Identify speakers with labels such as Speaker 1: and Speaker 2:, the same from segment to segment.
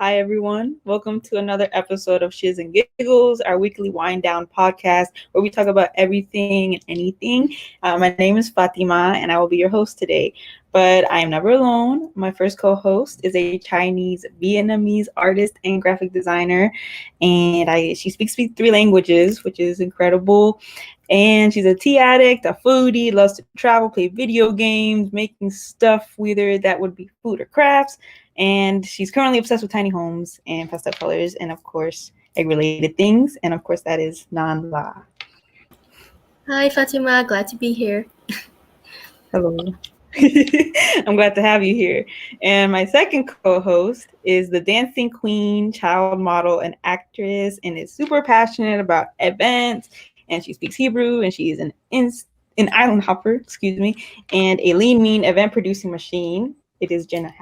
Speaker 1: Hi, everyone. Welcome to another episode of Shiz and Giggles, our weekly wind down podcast where we talk about everything and anything. My name is Fatima, and I will be your host today. But I am never alone. My first co host is a Chinese Vietnamese artist and graphic designer, and she speaks three languages, which is incredible. And she's a tea addict, a foodie, loves to travel, play video games, making stuff, whether that would be food or crafts. And she's currently obsessed with tiny homes and pastel colors and, of course, egg-related things. And, of course, that is Nhan.
Speaker 2: Hi, Fatima. Glad to be here.
Speaker 1: Hello. I'm glad to have you here. And my second co-host is the dancing queen, child model, and actress, and is super passionate about events. And she speaks Hebrew, and she is an island hopper, and a lean, mean event producing machine. It is Jenna.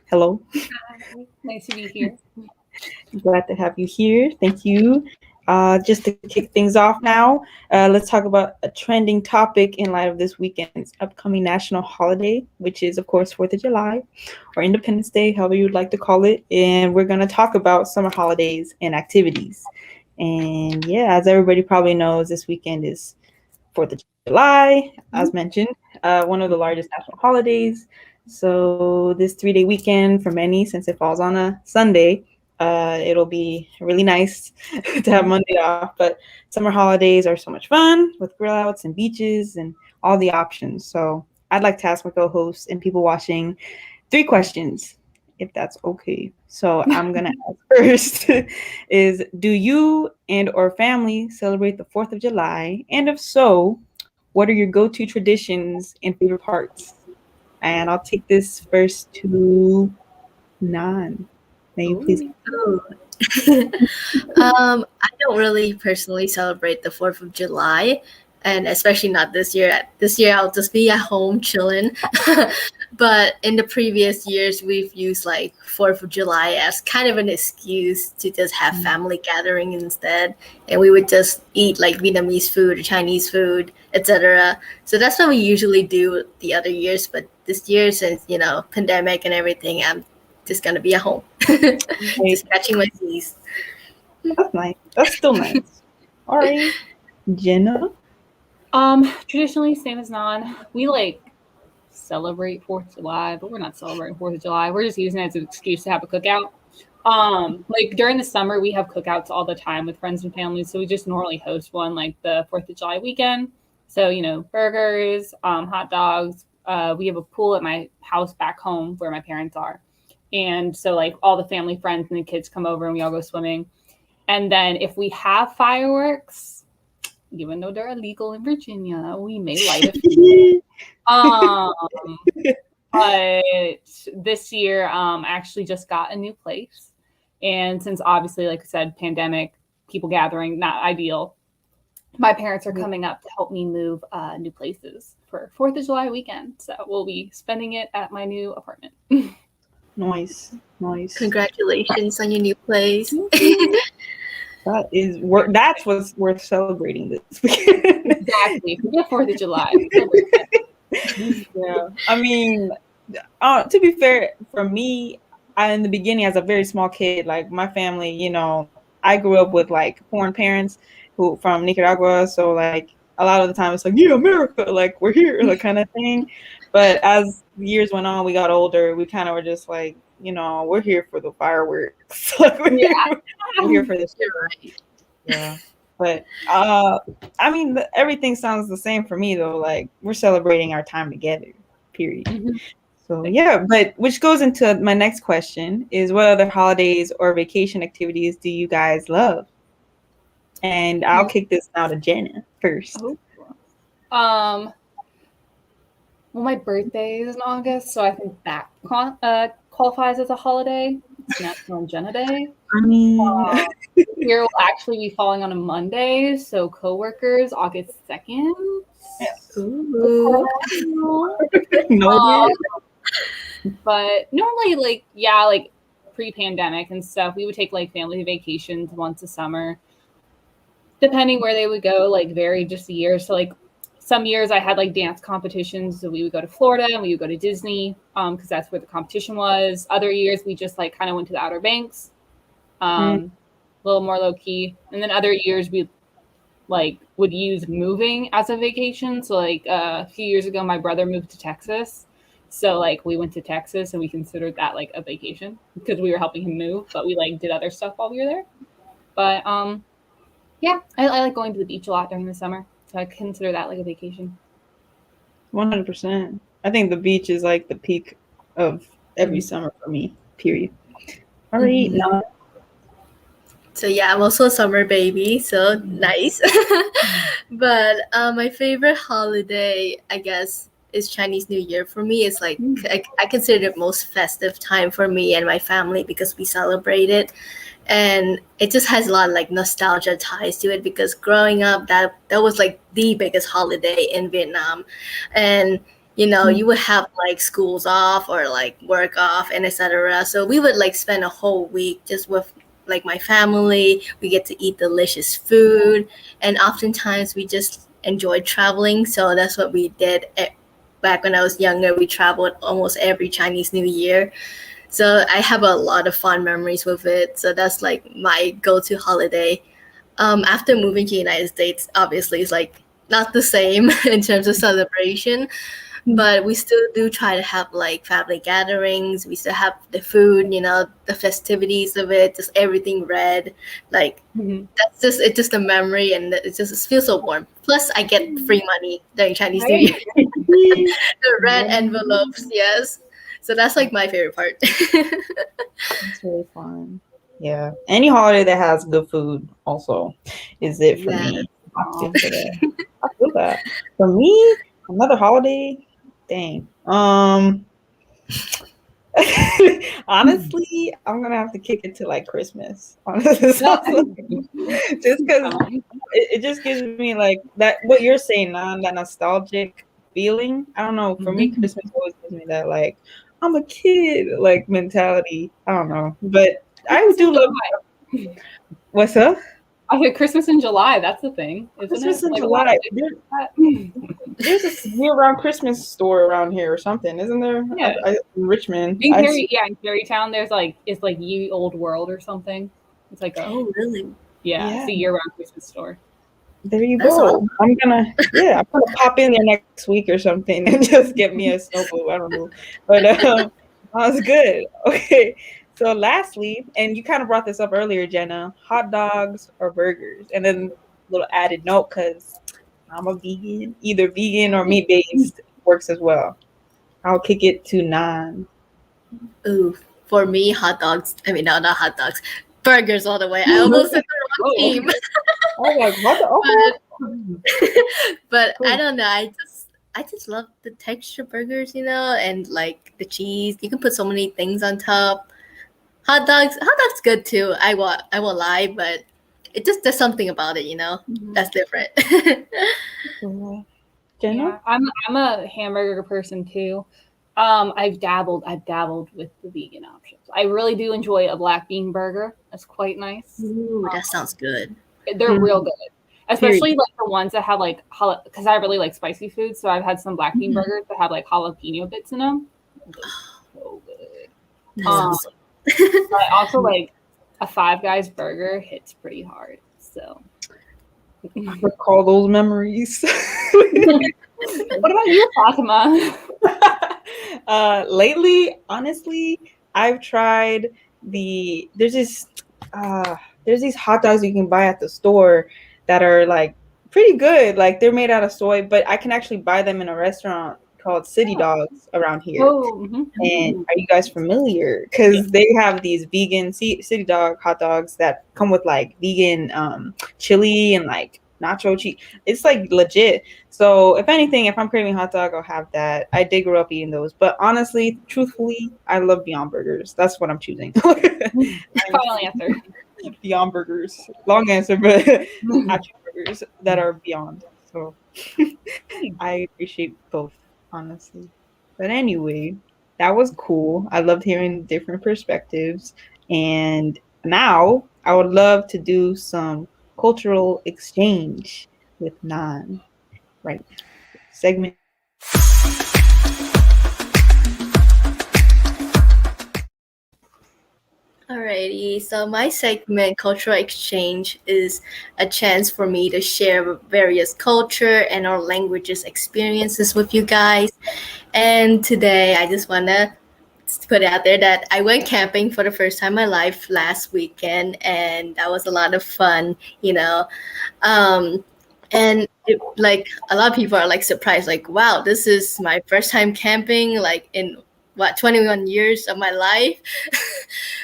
Speaker 1: Hello.
Speaker 3: Hi. Nice to be here.
Speaker 1: Glad to have you here. Thank you. Just to kick things off now, let's talk about a trending topic in light of this weekend's upcoming national holiday, which is, of course, 4th of July or Independence Day, however you'd like to call it. And we're going to talk about summer holidays and activities. And yeah, as everybody probably knows, this weekend is 4th of July, as mentioned, one of the largest national holidays. So this 3-day weekend for many, since it falls on a Sunday, it'll be really nice to have Monday off. But summer holidays are so much fun with grill outs and beaches and all the options. So I'd like to ask my co-hosts and people watching 3 questions, if that's okay. So I'm gonna ask first is, do you and or family celebrate the 4th of July? And if so, what are your go-to traditions and favorite parts? And I'll take this first to Nhan. May you please?
Speaker 2: Ooh. I don't really personally celebrate the 4th of July, and especially not this year. This year, I'll just be at home chilling. But in the previous years, we've used like 4th of July as kind of an excuse to just have family gathering instead. And we would just eat like Vietnamese food or Chinese food, etc. So that's what we usually do the other years. But this year, since, pandemic and everything, I'm just going to be at home. Just catching my C's.
Speaker 1: That's nice. That's still nice. All right, Jenna.
Speaker 3: Traditionally, same as Nhan. We celebrate 4th of July, but we're not celebrating 4th of July. We're just using it as an excuse to have a cookout. During the summer, we have cookouts all the time with friends and family. So we just normally host one like the 4th of July weekend. So, burgers, hot dogs. We have a pool at my house back home where my parents are. And so all the family friends and the kids come over and we all go swimming. And then if we have fireworks, even though they're illegal in Virginia, we may light a few. But this year, I actually just got a new place. And since obviously, like I said, pandemic, people gathering, not ideal. My parents are coming up to help me move new places for 4th of July weekend. So we'll be spending it at my new apartment.
Speaker 1: Nice.
Speaker 2: Congratulations on your new place.
Speaker 1: That's what's worth celebrating this weekend.
Speaker 3: Exactly. Forget 4th of July.
Speaker 1: Yeah. I mean, to be fair, for me, in the beginning, as a very small kid, like my family, I grew up with foreign parents who from Nicaragua, so a lot of the time it's yeah, America, we're here, kind of thing. But as years went on, we got older, we kind of were just we're here for the fireworks. We're here for this.
Speaker 2: Right.
Speaker 1: Yeah. But everything sounds the same for me though. We're celebrating our time together, period. Mm-hmm. So yeah, but which goes into my next question is, what other holidays or vacation activities do you guys love? And I'll kick this now to Jenna first.
Speaker 3: Well, my birthday is in August, so I think that qualifies as a holiday. It's National Jenna Day. Here will actually be falling on a Monday, so coworkers, August 2nd.
Speaker 1: Yes.
Speaker 3: But normally, pre-pandemic and stuff, we would take family vacations once a summer, depending where they would go, varied just a year. So some years I had like dance competitions, so we would go to Florida and we would go to Disney because that's where the competition was. Other years we just like kind of went to the Outer Banks, a little more low key. And then other years we like would use moving as a vacation. So like a few years ago, my brother moved to Texas. So like we went to Texas and we considered that like a vacation because we were helping him move, but we like did other stuff while we were there. But yeah, I like going to the beach a lot during the summer. So I consider that like a vacation.
Speaker 1: 100%. I think the beach is like the peak of every summer for me, period. All right, now.
Speaker 2: So yeah, I'm also a summer baby, so nice. But my favorite holiday, I guess, is Chinese New Year. For me, it's like I consider it most festive time for me and my family because we celebrate it, and it just has a lot of like nostalgia ties to it because growing up, that was like the biggest holiday in Vietnam, and you would have like schools off or like work off and etc. So we would like spend a whole week just with like my family. We get to eat delicious food, and oftentimes we just enjoy traveling. So that's what we did back when I was younger. We traveled almost every Chinese New Year. So I have a lot of fond memories with it. So that's like my go-to holiday. After moving to the United States, obviously it's like not the same in terms of celebration, but we still do try to have like family gatherings. We still have the food, the festivities of it, just everything red. Like it's just a memory, and it feels so warm. Plus, I get free money during Chinese New Year. The red envelopes, yes. So that's like my favorite part.
Speaker 1: It's really fun. Yeah. Any holiday that has good food also is it for me. I feel that. For me, another holiday, dang. Honestly, I'm gonna have to kick it to like Christmas. Honestly, just because it just gives me like that what you're saying, that nostalgic feeling. I don't know. For me, Christmas always gives me that like I'm a kid like mentality. I don't know, but I do love. What's up?
Speaker 3: I said Christmas in July. That's the thing, isn't
Speaker 1: Christmas
Speaker 3: it?
Speaker 1: in
Speaker 3: Like,
Speaker 1: July. There's a year-round Christmas store around here or something, isn't there?
Speaker 3: Yeah.
Speaker 1: In Richmond.
Speaker 3: In Carytown, there's like it's like Ye Old World or something. It's like
Speaker 2: really?
Speaker 3: Yeah, it's a year-round Christmas store.
Speaker 1: There you go. I'm gonna pop in there next week or something and just get me a snow globe. I don't know, but that was good. Okay, so lastly, and you kind of brought this up earlier, Jenna, hot dogs or burgers, and then a little added note because I'm a vegan, either vegan or meat based works as well. I'll kick it to Nhan.
Speaker 2: Ooh, for me, hot dogs. I mean, no, not hot dogs. Burgers all the way. I almost said the wrong team.
Speaker 1: Oh, like what
Speaker 2: but I don't know. I just love the texture burgers, and like the cheese. You can put so many things on top. Hot dogs good too. I won't lie, but it just there's something about it, that's different.
Speaker 1: Jenna?
Speaker 3: Yeah, I'm a hamburger person too. I've dabbled with the vegan options. I really do enjoy a black bean burger. That's quite nice.
Speaker 2: Ooh, that sounds good.
Speaker 3: They're real good, especially like the ones that have like because I really like spicy food. So I've had some black bean burgers that have like jalapeno bits in them. So good. I also like a Five Guys burger hits pretty hard. So
Speaker 1: I recall those memories.
Speaker 3: What about you, Fatima?
Speaker 1: Lately, honestly, I've tried there's these hot dogs you can buy at the store that are like pretty good. Like they're made out of soy, but I can actually buy them in a restaurant called City Dogs around here. And are you guys familiar? Because they have these vegan City Dog hot dogs that come with like vegan chili and like nacho cheese. It's like legit. So if anything, if I'm craving hot dog, I'll have that. I did grow up eating those, but honestly, truthfully, I love Beyond Burgers. That's what I'm choosing.
Speaker 3: Final answer.
Speaker 1: Beyond Burgers. Long answer, but actual burgers that are Beyond. So I appreciate both, honestly. But anyway, that was cool. I loved hearing different perspectives. And now I would love to do some cultural exchange with Nhan. Right. segment.
Speaker 2: Alrighty, so my segment, Cultural Exchange, is a chance for me to share various culture and our languages experiences with you guys. And today I just want to put it out there that I went camping for the first time in my life last weekend, and that was a lot of fun, you know. Um, and like a lot of people are like surprised, like, wow, this is my first time camping, like in what 21 years of my life.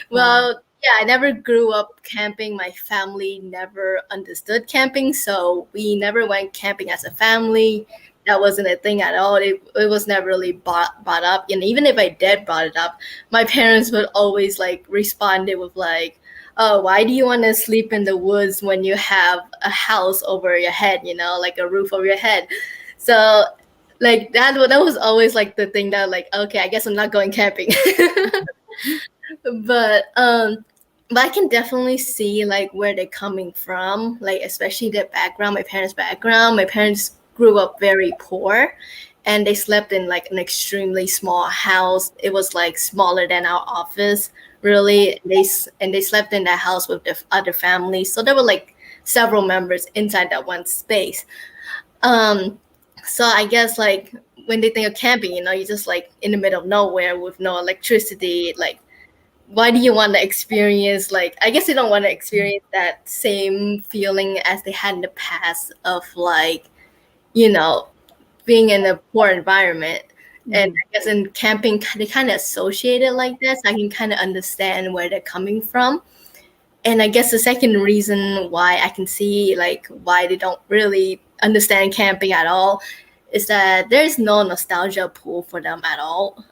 Speaker 2: Well, yeah, I never grew up camping. My family never understood camping, so we never went camping as a family. That wasn't a thing at all. It was never really brought up. And even if I did brought it up, my parents would always like respond with like, oh, why do you want to sleep in the woods when you have a house over your head, like a roof over your head? So like that was always like the thing that like, okay, I guess I'm not going camping. but but I can definitely see like where they're coming from, like especially their background, my parents' background. My parents grew up very poor, and they slept in like an extremely small house. It was like smaller than our office, really. They slept in that house with the other families, so there were like several members inside that one space. Um, so I guess like when they think of camping, you're just like in the middle of nowhere with no electricity, like why do you want to experience, like I guess they don't want to experience that same feeling as they had in the past of like, you know being in a poor environment. And I guess in camping they kind of associate it like that, so I can kind of understand where they're coming from. And I guess the second reason why I can see like why they don't really understand camping at all is that there's no nostalgia pool for them at all.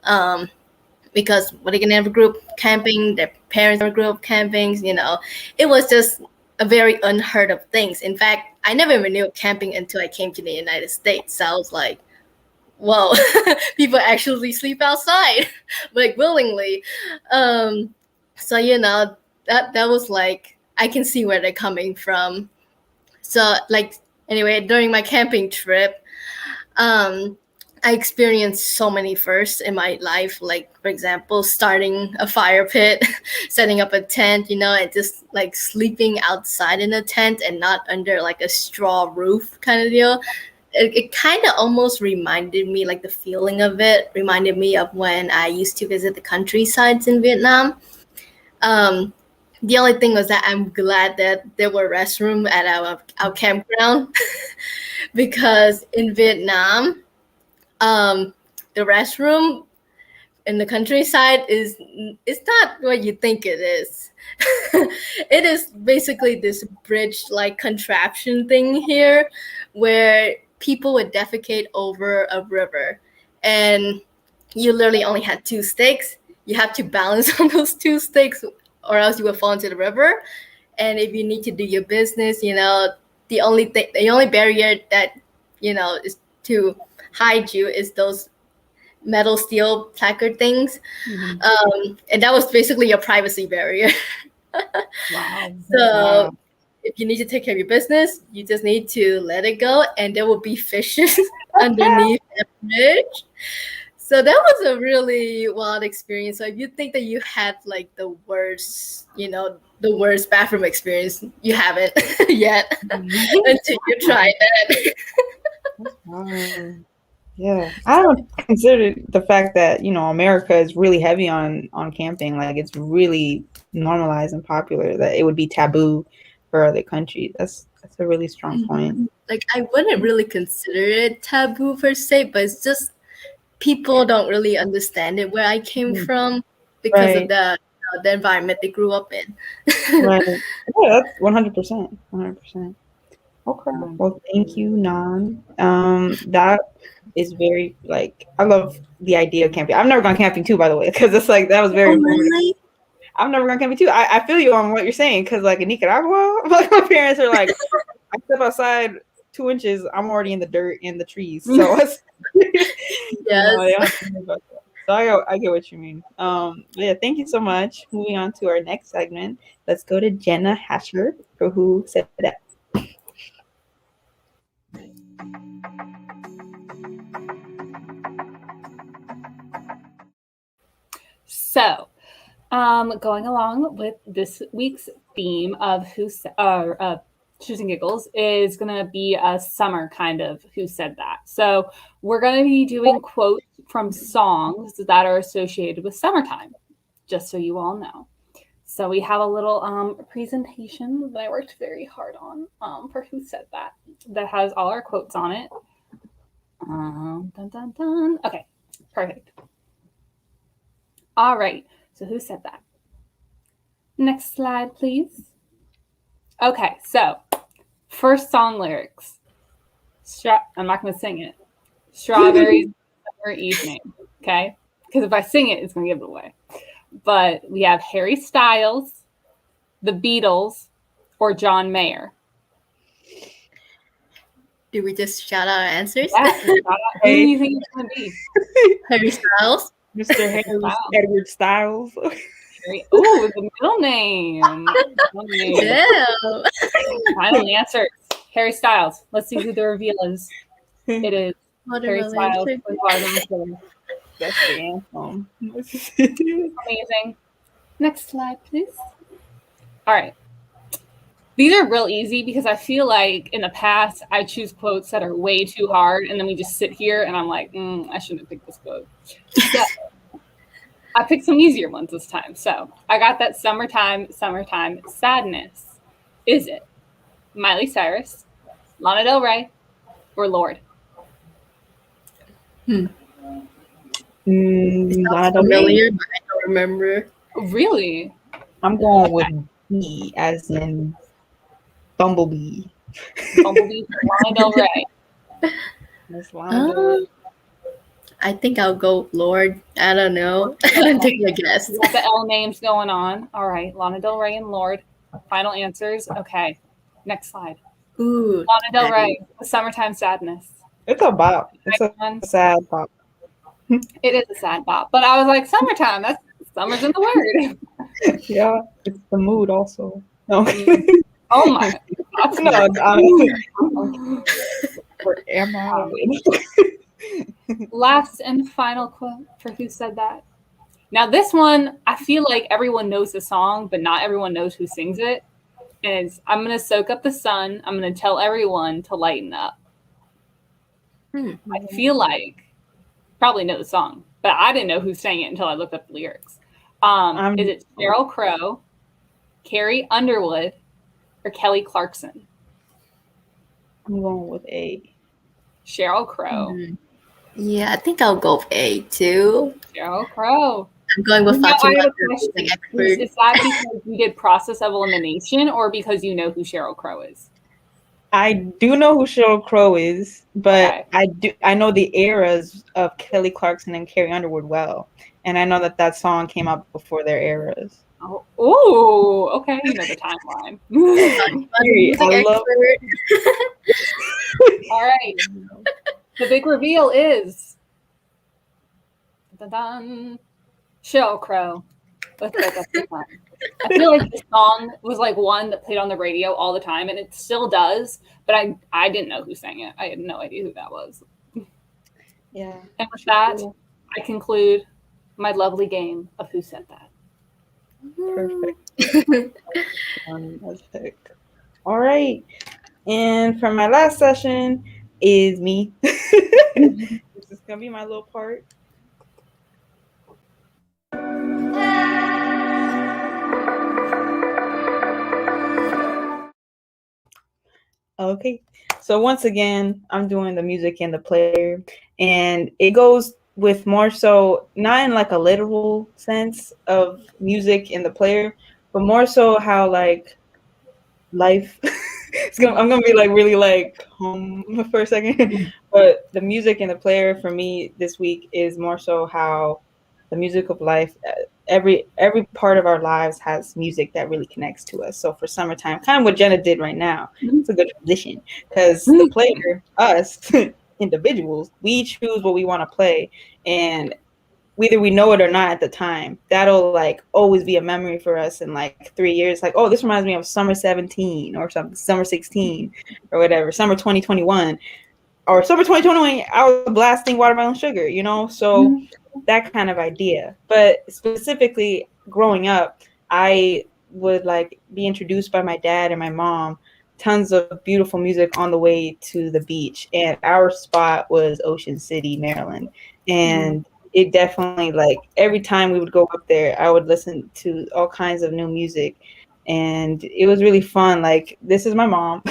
Speaker 2: Because when they never grew up camping, their parents never grew up camping, it was just a very unheard of things. In fact, I never even knew camping until I came to the United States. So I was like, whoa, people actually sleep outside, like willingly. So that was like I can see where they're coming from. So like anyway, during my camping trip, um, I experienced so many firsts in my life. Like, for example, starting a fire pit, setting up a tent, and just like sleeping outside in a tent and not under like a straw roof kind of deal. It kind of almost reminded me, like the feeling of it reminded me of when I used to visit the countrysides in Vietnam. Um, the only thing was that I'm glad that there were restrooms at our campground because in Vietnam, the restroom in the countryside it's not what you think it is. It is basically this bridge like contraption thing here where people would defecate over a river, and you literally only had two sticks. You have to balance on those two sticks or else you will fall into the river. And if you need to do your business, the only barrier that is to hide you is those metal steel placard things. And that was basically your privacy barrier.
Speaker 3: Wow.
Speaker 2: So if you need to take care of your business, you just need to let it go, and there will be fishes underneath the bridge. So that was a really wild experience. So if you think that you had like the worst bathroom experience, you haven't yet until you try that.
Speaker 1: Yeah, I don't consider the fact that America is really heavy on camping. Like it's really normalized and popular that it would be taboo for other countries. That's a really strong point.
Speaker 2: Like I wouldn't really consider it taboo per se, but it's just people don't really understand it where I came from because of the environment they grew up in.
Speaker 1: Right. Yeah, that's 100%. 100%. Okay. Well, thank you, Nhan. That is very like I love the idea of camping. I've never gone camping too, by the way, because it's like that was very.
Speaker 2: Really?
Speaker 1: I've never gone camping too. I feel you on what you're saying because like in Nicaragua, like my parents are like, I step outside 2 inches, I'm already in the dirt and the trees. So it's
Speaker 2: yes.
Speaker 1: So I get what you mean. Yeah, thank you so much. Moving on to our next segment. Let's go to Jenna Hatcher for Who Said That.
Speaker 3: So, going along with this week's theme of choosing giggles is going to be a summer kind of who said that. So we're going to be doing quotes from songs that are associated with summertime, just so you all know. So we have a little presentation that I worked very hard on for who said that has all our quotes on it. Dun, dun, dun. Okay, perfect. All right, so who said that? Next slide, please. Okay, so first song lyrics. I'm not going to sing it. Strawberries Summer Evening, okay? Because if I sing it, it's going to give it away. But we have Harry Styles, the Beatles, or John Mayer.
Speaker 2: Do we just shout out our answers?
Speaker 3: Yeah, shout out. Who do you think it's going to be?
Speaker 2: Harry Styles.
Speaker 1: Mr. Harry Edward Styles.
Speaker 3: Oh, the middle name.
Speaker 2: Yeah.
Speaker 3: Final answer. Harry Styles. Let's see who the reveal is. It is Harry Styles.
Speaker 1: That's the anthem.
Speaker 3: Amazing. Next slide, please. All right. These are real easy because I feel like in the past I choose quotes that are way too hard, and then we just sit here and I'm like, I shouldn't have picked this quote. So, I picked some easier ones this time. So I got that summertime sadness. Is it Miley Cyrus, Lana Del Rey, or Lorde?
Speaker 2: It's not familiar, but I don't remember.
Speaker 3: Really?
Speaker 1: I'm going with B, as in Bumblebee.
Speaker 3: Bumblebee for Lana Del Rey.
Speaker 1: That's Lana Del Rey.
Speaker 2: I think I'll go Lorde. I don't know. I'm taking a guess.
Speaker 3: Got the L names going on. All right, Lana Del Rey and Lorde. Final answers. Okay, next slide.
Speaker 2: Ooh,
Speaker 3: Lana Del Rey, the Summertime Sadness.
Speaker 1: It's a bop. It's a sad bop.
Speaker 3: It is a sad bop, but I was like, summertime. That's summer's in the word.
Speaker 1: Yeah, it's the mood also. No.
Speaker 3: Oh my.
Speaker 1: No. Where am I?
Speaker 3: Last and final quote for who said that. Now this one, I feel like everyone knows the song, but not everyone knows who sings it. And it's, I'm going to soak up the sun. I'm going to tell everyone to lighten up. I feel like probably know the song, but I didn't know who sang it until I looked up the lyrics. Is it Sheryl Crow, Carrie Underwood, or Kelly Clarkson?
Speaker 1: I'm going with A.
Speaker 3: Sheryl Crow.
Speaker 2: Yeah, I think I'll go with A too.
Speaker 3: Sheryl Crow.
Speaker 2: I'm going with Fatima Bustos.
Speaker 3: Is that because you did process of elimination or because you know who Sheryl Crow is?
Speaker 1: I do know who Sheryl Crow is, but okay. I know the eras of Kelly Clarkson and Carrie Underwood well, and I know that song came out before their eras.
Speaker 3: Oh, okay. You know the timeline.
Speaker 1: I love
Speaker 3: All right. The big reveal is Sheryl Crow. I feel like this song was like one that played on the radio all the time, and it still does, but I didn't know who sang it. I had no idea who that was.
Speaker 1: Yeah.
Speaker 3: And with that, I conclude my lovely game of Who Said That.
Speaker 1: Perfect. All right. And for my last session is me. This is going to be my little part. Okay, so once again, I'm doing the music and the player, and it goes with more so not in like a literal sense of music and the player, but more so how like life. I'm gonna be like really like home for a second, but the music and the player for me this week is more so how the music of life. Every part of our lives has music that really connects to us. So for summertime, kind of what Jenna did right now, it's a good transition because the player, us individuals, we choose what we want to play, and whether we know it or not at the time, that'll like always be a memory for us in like 3 years. Like, oh, this reminds me of summer 17 or something, summer 16 or whatever, summer 2021 or summer 2021. I was blasting Watermelon Sugar, you know. So that kind of idea. But specifically growing up, I would like be introduced by my dad and my mom tons of beautiful music on the way to the beach, and our spot was Ocean City, Maryland. And it definitely, like, every time we would go up there, I would listen to all kinds of new music, and it was really fun. Like, this is my mom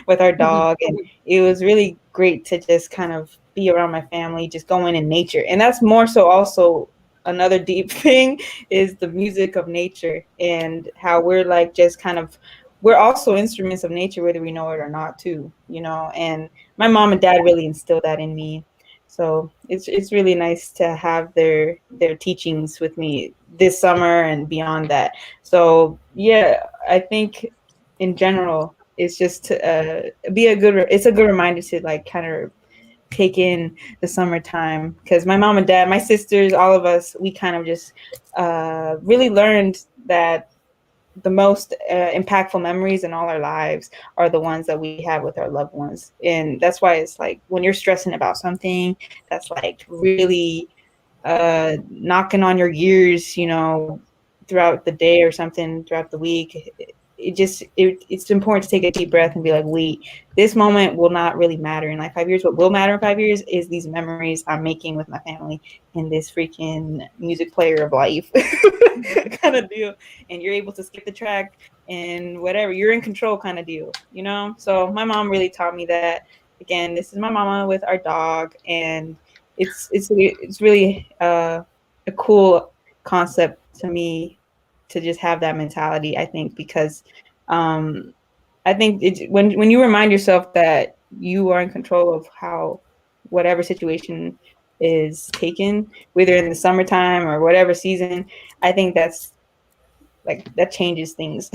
Speaker 1: with our dog, and it was really great to just kind of be around my family, just going in nature. And that's more so also another deep thing is the music of nature, and how we're like just kind of, we're also instruments of nature, whether we know it or not, too, you know. And my mom and dad really instilled that in me. So it's really nice to have their teachings with me this summer and beyond that. So yeah, I think in general, it's just to be a good. It's a good reminder to like kind of take in the summertime, because my mom and dad, my sisters, all of us, we kind of just really learned that the most impactful memories in all our lives are the ones that we have with our loved ones. And that's why it's like when you're stressing about something that's like really knocking on your gears, you know, throughout the day or something, throughout the week, it's important to take a deep breath and be like, wait, this moment will not really matter in like 5 years. What will matter in 5 years is these memories I'm making with my family in this freaking music player of life kind of deal. And you're able to skip the track and whatever, you're in control kind of deal, you know. So my mom really taught me that. Again, this is my mama with our dog, and it's really a cool concept to me to just have that mentality. I think because I think when you remind yourself that you are in control of how whatever situation is taken, whether in the summertime or whatever season, I think that's like that changes things.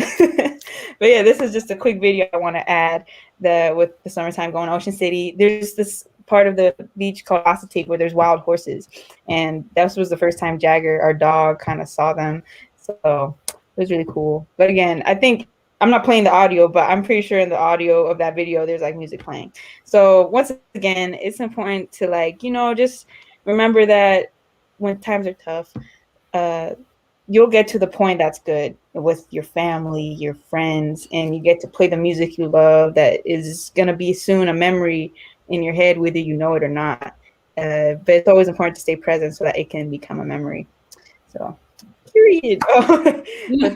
Speaker 1: But yeah, this is just a quick video I want to add that with the summertime going to Ocean City. There's this part of the beach called Ocean where there's wild horses, and that was the first time Jagger, our dog, kind of saw them. So it was really cool. But again, I think I'm not playing the audio, but I'm pretty sure in the audio of that video there's like music playing. So once again, it's important to like, you know, just remember that when times are tough, you'll get to the point that's good with your family, your friends, and you get to play the music you love that is going to be soon a memory in your head, whether you know it or not. But it's always important to stay present so that it can become a memory. So, period. But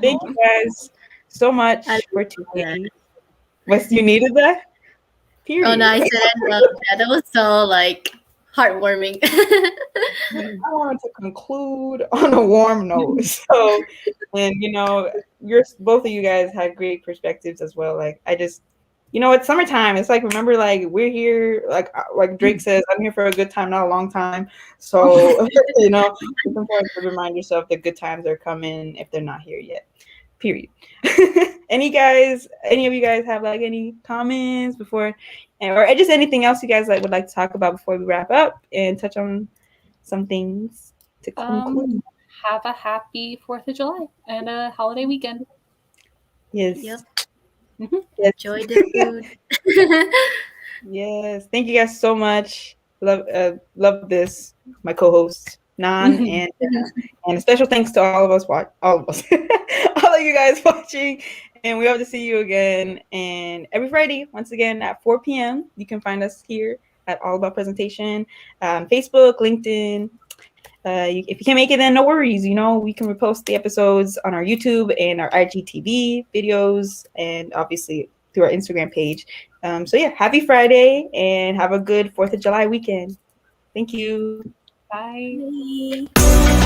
Speaker 1: thank you guys so much for tuning in. What, you needed that? Period.
Speaker 2: Oh no, I said I love that. That was so like heartwarming.
Speaker 1: I wanted to conclude on a warm note. So, and you know, both of you guys had great perspectives as well. Like, I just, you know, it's summertime. It's like, remember, like, we're here, like Drake says, I'm here for a good time, not a long time. So, you know, it's important to remind yourself that good times are coming if they're not here yet. Period. Any of you guys have like any comments before, or just anything else you guys like would like to talk about before we wrap up and touch on some things to conclude?
Speaker 3: Have a happy 4th of July and a holiday weekend.
Speaker 1: Yes.
Speaker 2: Yep.
Speaker 3: Mm-hmm.
Speaker 2: Yes. Enjoy the food.
Speaker 1: Yes. Thank you guys so much. Love this. My co-host Nhan and a special thanks to all of us, all of you guys watching. And we hope to see you again. And every Friday, once again at 4 p.m., you can find us here at All About Presentation, Facebook, LinkedIn. If you can't make it, then no worries. You know, we can repost the episodes on our YouTube and our IGTV videos, and obviously through our Instagram page. So yeah, happy Friday and have a good 4th of July weekend. Thank you.
Speaker 3: Bye.
Speaker 2: Bye.